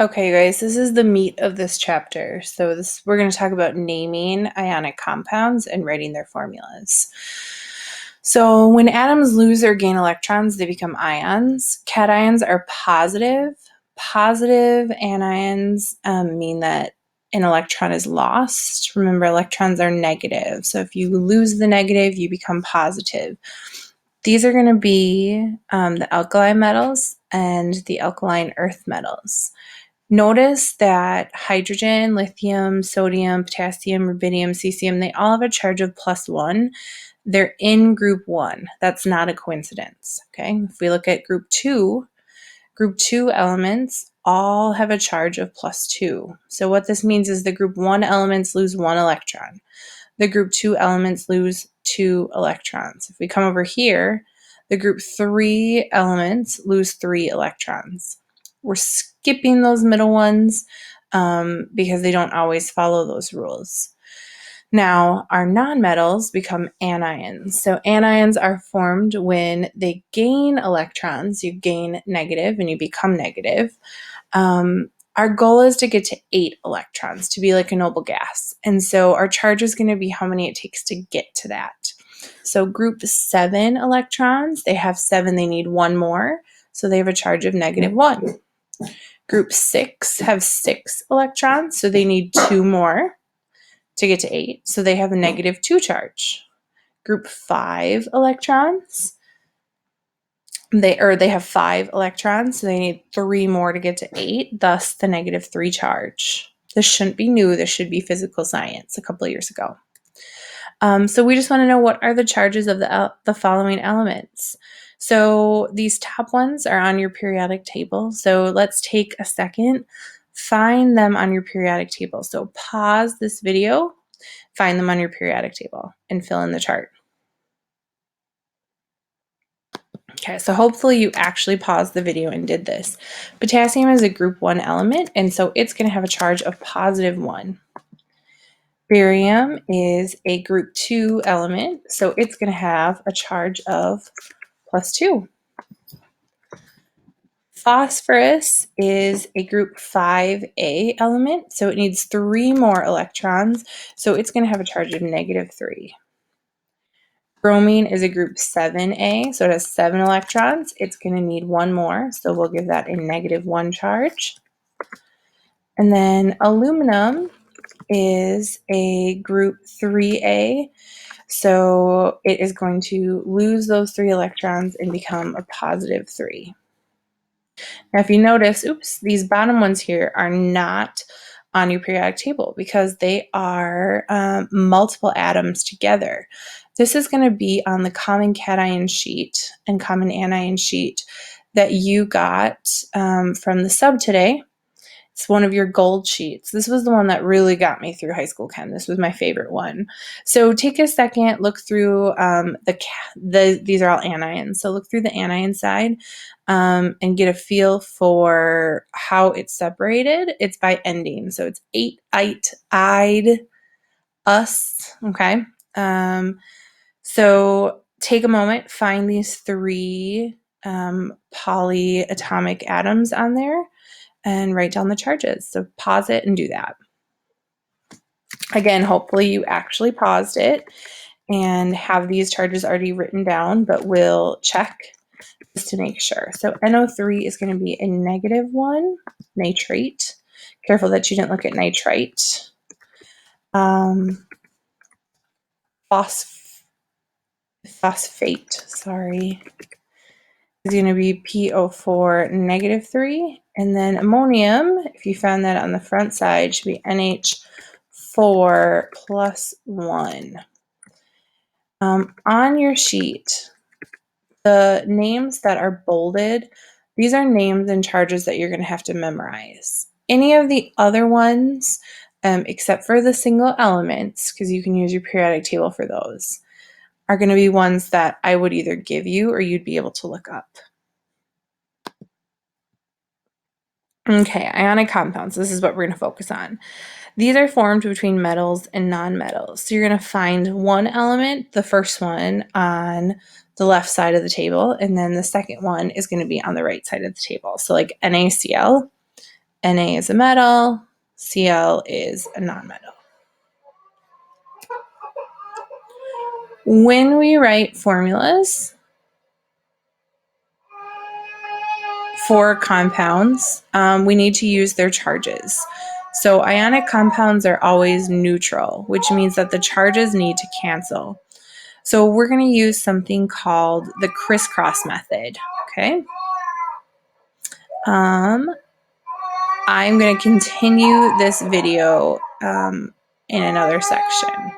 Okay, guys, this is the meat of this chapter. So we're going to talk about naming ionic compounds and writing their formulas. So when atoms lose or gain electrons, they become ions. Cations are positive. Positive anions mean that an electron is lost. Remember, electrons are negative. So if you lose the negative, you become positive. These are going to be the alkali metals and the alkaline earth metals. Notice that hydrogen, lithium, sodium, potassium, rubidium, cesium, they all have a charge of +1. They're in group 1. That's not a coincidence, okay? If we look at group 2 elements all have a charge of +2. So what this means is the group 1 elements lose 1 electron. The group 2 elements lose 2 electrons. If we come over here, the group 3 elements lose 3 electrons. We're skipping those middle ones because they don't always follow those rules. Now, our nonmetals become anions. So anions are formed when they gain electrons. You gain negative and you become negative. Our goal is to get to 8 electrons, to be like a noble gas. And so our charge is going to be how many it takes to get to that. So group 7 electrons, they have 7, they need 1 more. So they have a charge of -1. Group 6 have 6 electrons, so they need 2 more to get to 8. So they have a -2 charge. Group 5 electrons, they have 5 electrons, so they need 3 more to get to 8, thus the -3 charge. This shouldn't be new. This should be physical science a couple of years ago. So we just want to know, what are the charges of the following elements? So these top ones are on your periodic table. So let's take a second, find them on your periodic table. So pause this video, find them on your periodic table, and fill in the chart. Okay, so hopefully you actually paused the video and did this. Potassium is a group 1 element, and so it's going to have a charge of +1. Barium is a group 2 element, so it's going to have a charge of +2. Phosphorus is a group 5A element, so it needs 3 more electrons, so it's going to have a charge of -3. Bromine is a group 7A, so it has 7 electrons. It's going to need 1 more, so we'll give that a -1 charge. And then aluminum is a group 3A, so it is going to lose those 3 electrons and become a +3. Now, if you notice, these bottom ones here are not on your periodic table because they are multiple atoms together. This is going to be on the common cation sheet and common anion sheet that you got from the sub today. It's one of your gold sheets. This was the one that really got me through high school chem. This was my favorite one. So take a second, look through these are all anions. So look through the anion side and get a feel for how it's separated. It's by ending. So it's 8, ite, I'd, us. Okay. So take a moment, find these 3 polyatomic atoms on there, and write down the charges. So pause it and do that. Again, hopefully you actually paused it and have these charges already written down, but we'll check just to make sure. So NO3 is going to be a -1, nitrate. Careful that you didn't look at nitrite. Phosphate, sorry, is going to be PO4 -3. And then ammonium, if you found that on the front side, should be NH4 +1. On your sheet, the names that are bolded, these are names and charges that you're going to have to memorize. Any of the other ones, except for the single elements, because you can use your periodic table for those, are going to be ones that I would either give you or you'd be able to look up. Okay, ionic compounds. This is what we're going to focus on. These are formed between metals and nonmetals. So you're going to find one element, the first one, on the left side of the table, and then the second one is going to be on the right side of the table. So like NaCl Na is a metal, Cl is a nonmetal. When we write formulas for compounds, we need to use their charges. So ionic compounds are always neutral, which means that the charges need to cancel. So we're going to use something called the crisscross method, okay? I'm going to continue this video in another section.